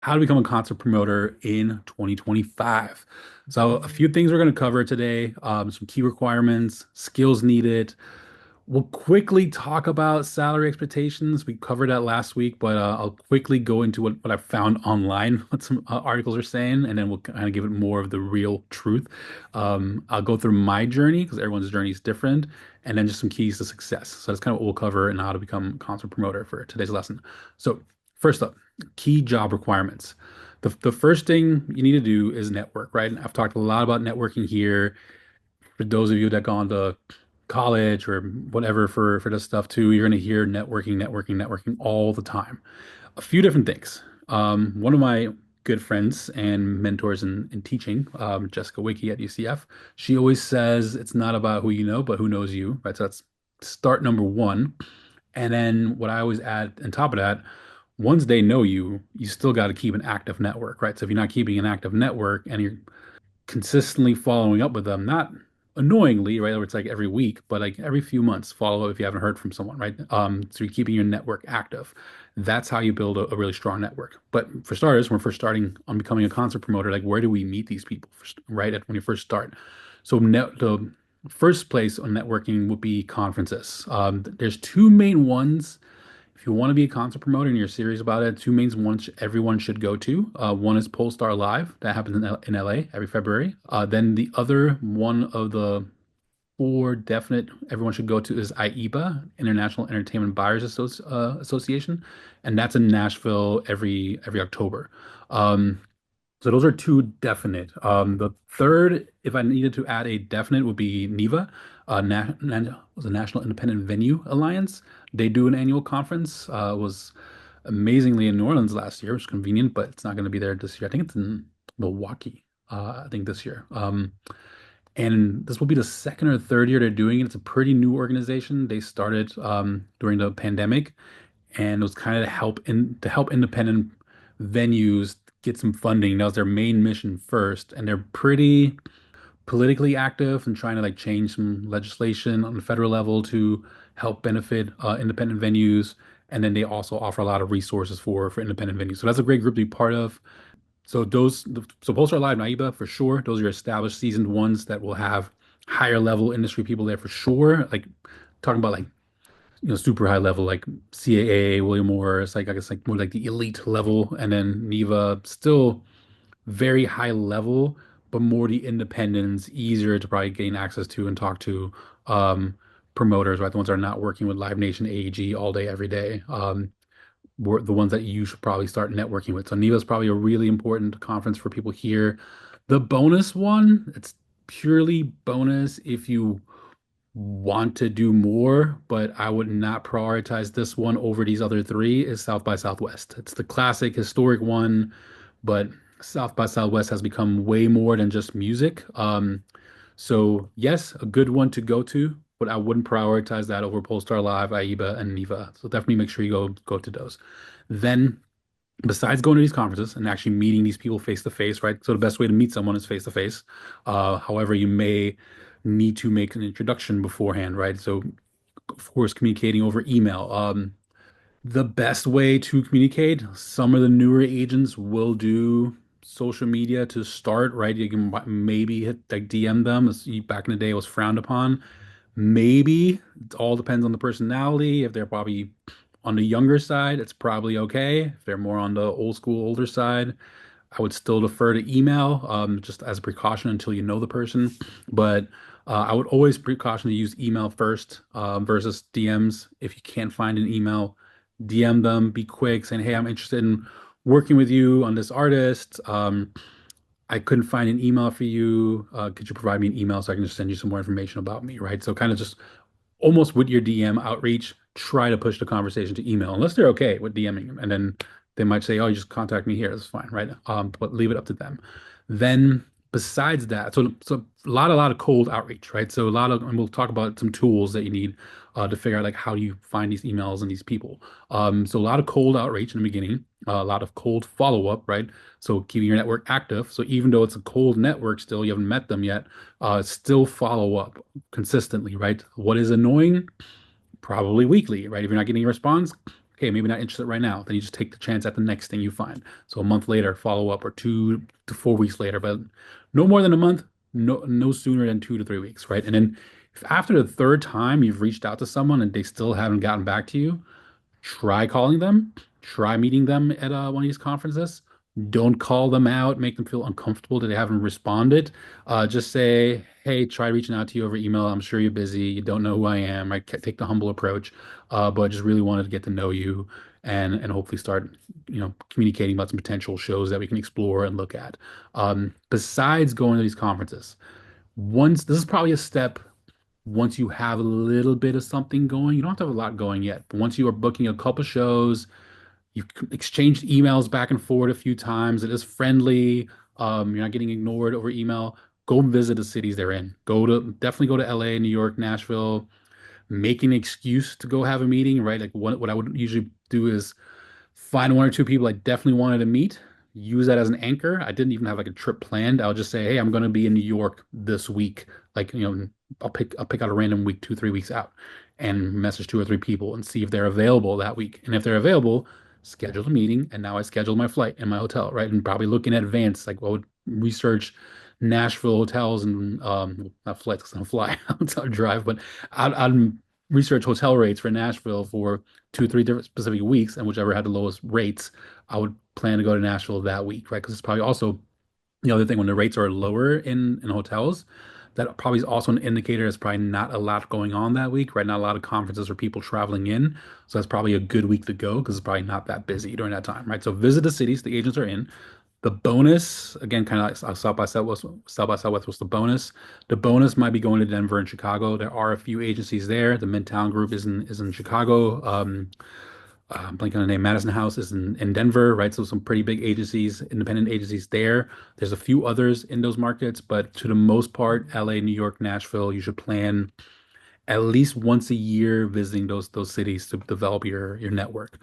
how to become a concert promoter in 2025. So a few things we're going to cover today, some key requirements, skills needed. We'll quickly talk about salary expectations. We covered that last week, but I'll quickly go into what I found online, what some articles are saying, and then we'll kind of give it more of the real truth. I'll go through my journey because everyone's journey is different, and then just some keys to success. So that's kind of what we'll cover and how to become a concert promoter for today's lesson. So first up, key job requirements. The first thing you need to do is network, right? I've talked a lot about networking here for those of you that gone to college or whatever for this stuff too, you're going to hear networking, networking, networking all the time. A few different things. One of my good friends and mentors in teaching, Jessica Wiki at UCF, she always says it's not about who you know, but who knows you, right? So that's start number one. And then what I always add on top of that, once they know you, you still got to keep an active network, right? So if you're not keeping an active network and you're consistently following up with them, not annoyingly, right? Where it's like every week, but like every few months, follow up if you haven't heard from someone, right? So you're keeping your network active. That's how you build a really strong network. But for starters, when we're first starting on becoming a concert promoter, like where do we meet these people first, right? At when you first start. So the first place on networking would be conferences. There's two main ones if you want to be a concert promoter and you're serious about it, two main ones everyone should go to. One is Pollstar Live, that happens in LA every February. Then the other one of the four definite everyone should go to is IEBA, International Entertainment Buyers Association, and that's in Nashville every October. Um, so those are two definite. The third, if I needed to add a definite, would be NIVA, was a National Independent Venue Alliance. They do an annual conference. Was amazingly in New Orleans last year, which is convenient, but it's not going to be there this year. I think it's in Milwaukee. I think this year. And this will be the second or third year they're doing it. It's a pretty new organization. They started during the pandemic, and it was kind of to help independent venues get some funding. That was their main mission first, and they're pretty politically active and trying to like change some legislation on the federal level to help benefit independent venues. And then they also offer a lot of resources for independent venues. So that's a great group to be part of. So PollstarLive and IEBA for sure. Those are established seasoned ones that will have higher level industry people there for sure. Like talking about like super high level like CAA, William Morris, like I guess like more like the elite level, and then NIVA still very high level, but more the independents, easier to probably gain access to and talk to promoters, right? The ones that are not working with Live Nation, AEG all day, every day. Were the ones that you should probably start networking with. So NIVA is probably a really important conference for people here. The bonus one, it's purely bonus if you want to do more, but I would not prioritize this one over these other three is South by Southwest. It's the classic historic one, but South by Southwest has become way more than just music. So yes, a good one to go to, but I wouldn't prioritize that over PollstarLive, IEBA, and NIVA. So definitely make sure you go to those. Then besides going to these conferences and actually meeting these people face to face, right? So the best way to meet someone is face to face. However, you may need to make an introduction beforehand, right? So of course, communicating over email. The best way to communicate, some of the newer agents will do social media to start, right? You can maybe hit like DM them. Back in the day, it was frowned upon. Maybe it all depends on the personality. If they're probably on the younger side, it's probably okay. If they're more on the old school, older side, I would still defer to email, just as a precaution until you know the person. But I would always precaution to use email first, versus DMs. If you can't find an email, DM them, be quick, saying, "Hey, I'm interested in working with you on this artist. I couldn't find an email for you. Could you provide me an email so I can just send you some more information about me?" Right? So kind of just almost with your DM outreach, try to push the conversation to email, unless they're okay with DMing them. And then they might say, "Oh, you just contact me here. That's fine," right? But leave it up to them. Then besides that, so a lot of cold outreach, right? So a lot of, and we'll talk about some tools that you need to figure out like how do you find these emails and these people. So a lot of cold outreach in the beginning, a lot of cold follow-up, right? So keeping your network active. So even though it's a cold network, still you haven't met them yet, still follow up consistently, right? What is annoying? Probably weekly, right? If you're not getting a response, okay, maybe not interested right now. Then you just take the chance at the next thing you find. So a month later, follow up, or 2 to 4 weeks later, but no more than a month, no sooner than 2 to 3 weeks, right? And then if after the third time you've reached out to someone and they still haven't gotten back to you, try calling them, try meeting them at one of these conferences. Don't call them out, make them feel uncomfortable that they haven't responded. Just say, hey, try reaching out to you over email. I'm sure you're busy. You don't know who I am. I take the humble approach, but I just really wanted to get to know you and hopefully start, communicating about some potential shows that we can explore and look at. Besides going to these conferences, once this is probably a step once you have a little bit of something going, you don't have to have a lot going yet, but once you are booking a couple shows, you've exchanged emails back and forth a few times, it is friendly, you're not getting ignored over email, go visit the cities they're in. Definitely go to LA, New York, Nashville, make an excuse to go have a meeting, right? Like what I would usually do is find one or two people I definitely wanted to meet, use that as an anchor. I didn't even have like a trip planned. I'll just say, hey, I'm going to be in New York this week. Like, I'll pick out a random week, 2, 3 weeks out, and message two or three people and see if they're available that week. And if they're available, schedule a meeting. And now I schedule my flight and my hotel, right? And probably look in advance, like what would research Nashville hotels and not flights because I don't fly, I'll drive, but I'd research hotel rates for Nashville for 2, 3 different specific weeks, and whichever had the lowest rates, I would plan to go to Nashville that week, right? Because it's probably also the other thing when the rates are lower in hotels, that probably is also an indicator there's probably not a lot going on that week, right? Not a lot of conferences or people traveling in. So that's probably a good week to go because it's probably not that busy during that time, right? So visit the cities the agents are in. The bonus, again, kind of like South by Southwest was the bonus. The bonus might be going to Denver and Chicago. There are a few agencies there. The Midtown Group is in Chicago. I'm blanking on the name. Madison House is in Denver, right? So some pretty big agencies, independent agencies there. There's a few others in those markets, but to the most part, LA, New York, Nashville, you should plan at least once a year visiting those cities to develop your network.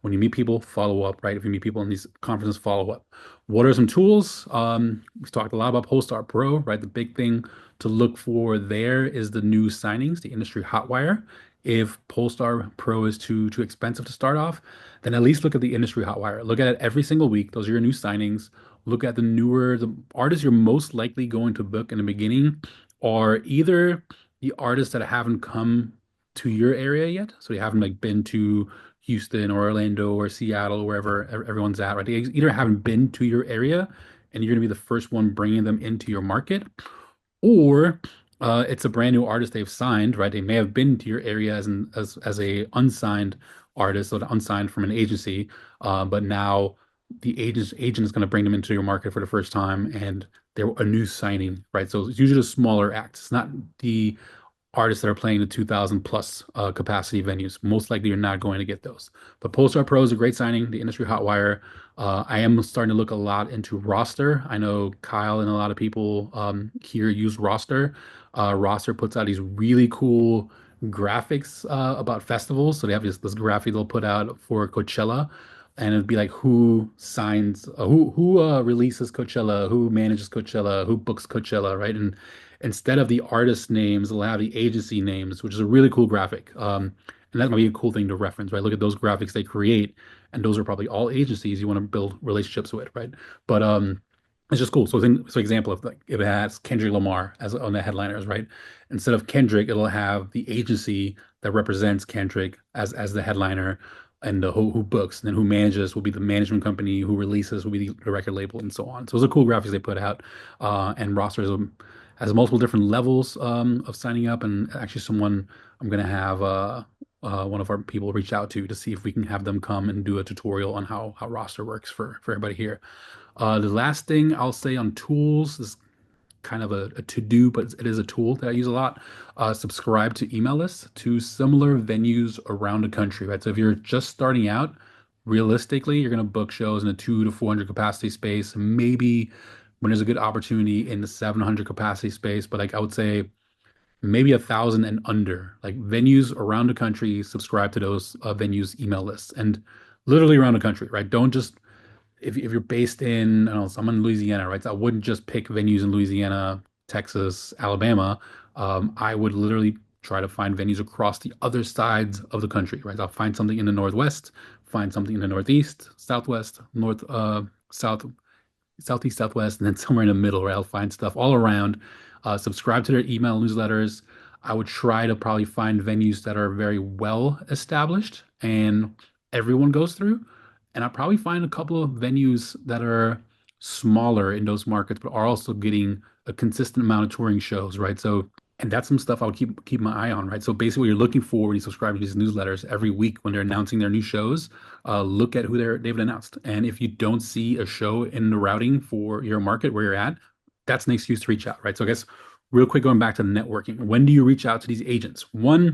When you meet people, follow up, right? If you meet people in these conferences, follow up. What are some tools? We've talked a lot about PollstarPro, right? The big thing to look for there is the new signings, the industry hotwire. If Polestar Pro is too expensive to start off, then at least look at the industry hotwire. Look at it every single week. Those are your new signings. Look at the artists you're most likely going to book in the beginning are either the artists that haven't come to your area yet. So they haven't like been to Houston or Orlando or Seattle, wherever everyone's at, right? They either haven't been to your area and you're going to be the first one bringing them into your market, or it's a brand new artist they've signed, right? They may have been to your area as a unsigned artist, so unsigned from an agency, but now the agent is going to bring them into your market for the first time, and they're a new signing, right? So it's usually a smaller act. It's not the artists that are playing the 2,000 plus capacity venues. Most likely you're not going to get those. But Polestar Pro is a great signing, the industry hotwire. I am starting to look a lot into Rostr. I know Kyle and a lot of people here use Rostr. Rostr puts out these really cool graphics about festivals. So they have this graphic they'll put out for Coachella. And it'd be like who signs, who releases Coachella, who manages Coachella, who books Coachella, right? And instead of the artist names, they'll have the agency names, which is a really cool graphic. And that might be a cool thing to reference, right? Look at those graphics they create, and those are probably all agencies you want to build relationships with, right? But it's just cool. So example of like if it has Kendrick Lamar as on the headliners, right? Instead of Kendrick, it'll have the agency that represents Kendrick as the headliner, and who books, and then who manages will be the management company, who releases will be the record label, and so on. So those are cool graphics they put out. And Roster has multiple different levels of signing up, and actually someone I'm gonna have one of our people reach out to see if we can have them come and do a tutorial on how Roster works for everybody here. The last thing I'll say on tools is kind of a to-do, but it is a tool that I use a lot. Subscribe to email lists to similar venues around the country, right? So if you're just starting out, realistically, you're going to book shows in a 2 to 400 capacity space, maybe when there's a good opportunity in the 700 capacity space, but like I would say maybe 1,000 and under, like venues around the country, subscribe to those venues email lists and literally around the country, right? Don't just if you're based in, I don't know, so I'm in Louisiana, right? So I wouldn't just pick venues in Louisiana, Texas, Alabama. I would literally try to find venues across the other sides of the country, right? I'll find something in the Northwest, find something in the Northeast, Southwest, South, Southeast, Southwest, and then somewhere in the middle, right? I'll find stuff all around. Subscribe to their email newsletters. I would try to probably find venues that are very well established and everyone goes through. And I'll probably find a couple of venues that are smaller in those markets, but are also getting a consistent amount of touring shows, right? So, and that's some stuff I would keep my eye on, right? So basically, what you're looking for when you subscribe to these newsletters every week when they're announcing their new shows, look at who they've announced. And if you don't see a show in the routing for your market where you're at, that's an excuse to reach out, right? So I guess real quick, going back to networking, when do you reach out to these agents? One,